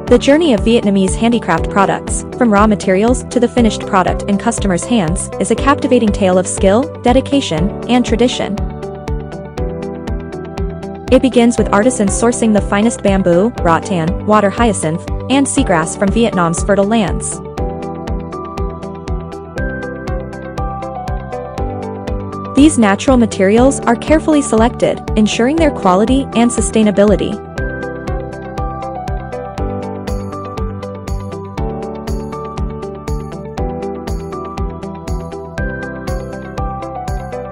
The journey of Vietnamese handicraft products, from raw materials to the finished product in customers' hands, is a captivating tale of skill, dedication, and tradition. It begins with artisans sourcing the finest bamboo, rattan, water hyacinth, and seagrass from Vietnam's fertile lands. These natural materials are carefully selected, ensuring their quality and sustainability.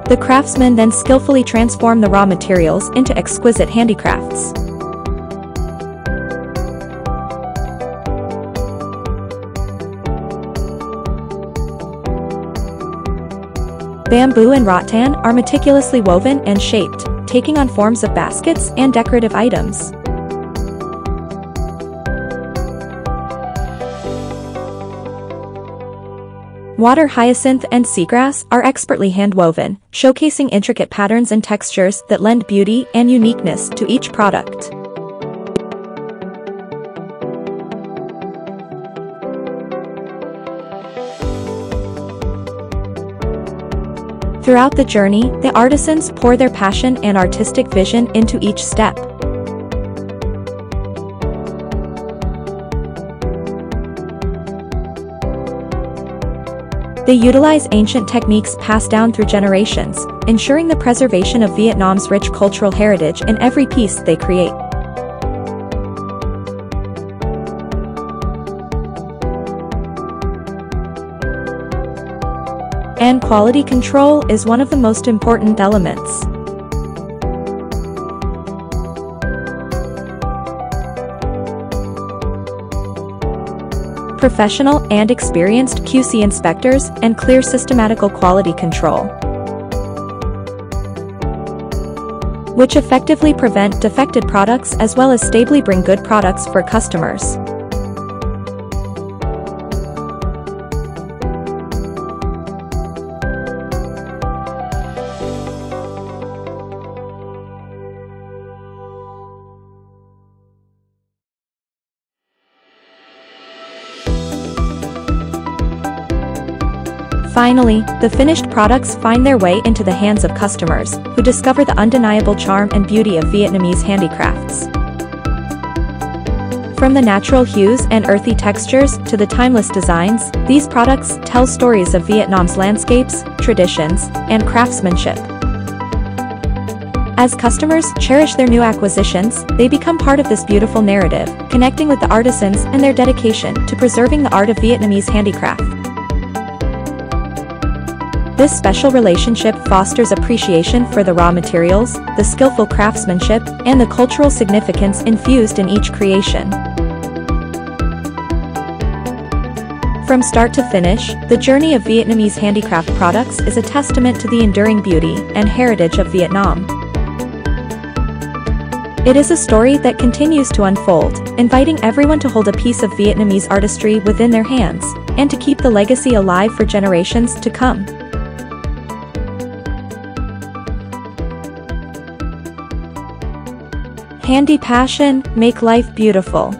The craftsmen then skillfully transform the raw materials into exquisite handicrafts. Bamboo and rattan are meticulously woven and shaped, taking on forms of baskets and decorative items. Water hyacinth and seagrass are expertly hand-woven, showcasing intricate patterns and textures that lend beauty and uniqueness to each product. Throughout the journey, the artisans pour their passion and artistic vision into each step. They utilize ancient techniques passed down through generations, ensuring the preservation of Vietnam's rich cultural heritage in every piece they create. And quality control is one of the most important elements. Professional and experienced QC inspectors and clear systematical quality control, which effectively prevent defected products as well as stably bring good products for customers. Finally, the finished products find their way into the hands of customers, who discover the undeniable charm and beauty of Vietnamese handicrafts. From the natural hues and earthy textures to the timeless designs, these products tell stories of Vietnam's landscapes, traditions, and craftsmanship. As customers cherish their new acquisitions, they become part of this beautiful narrative, connecting with the artisans and their dedication to preserving the art of Vietnamese handicraft. This special relationship fosters appreciation for the raw materials, the skillful craftsmanship, and the cultural significance infused in each creation. From start to finish, the journey of Vietnamese handicraft products is a testament to the enduring beauty and heritage of Vietnam. It is a story that continues to unfold, inviting everyone to hold a piece of Vietnamese artistry within their hands, and to keep the legacy alive for generations to come. HandiPassion, make life beautiful.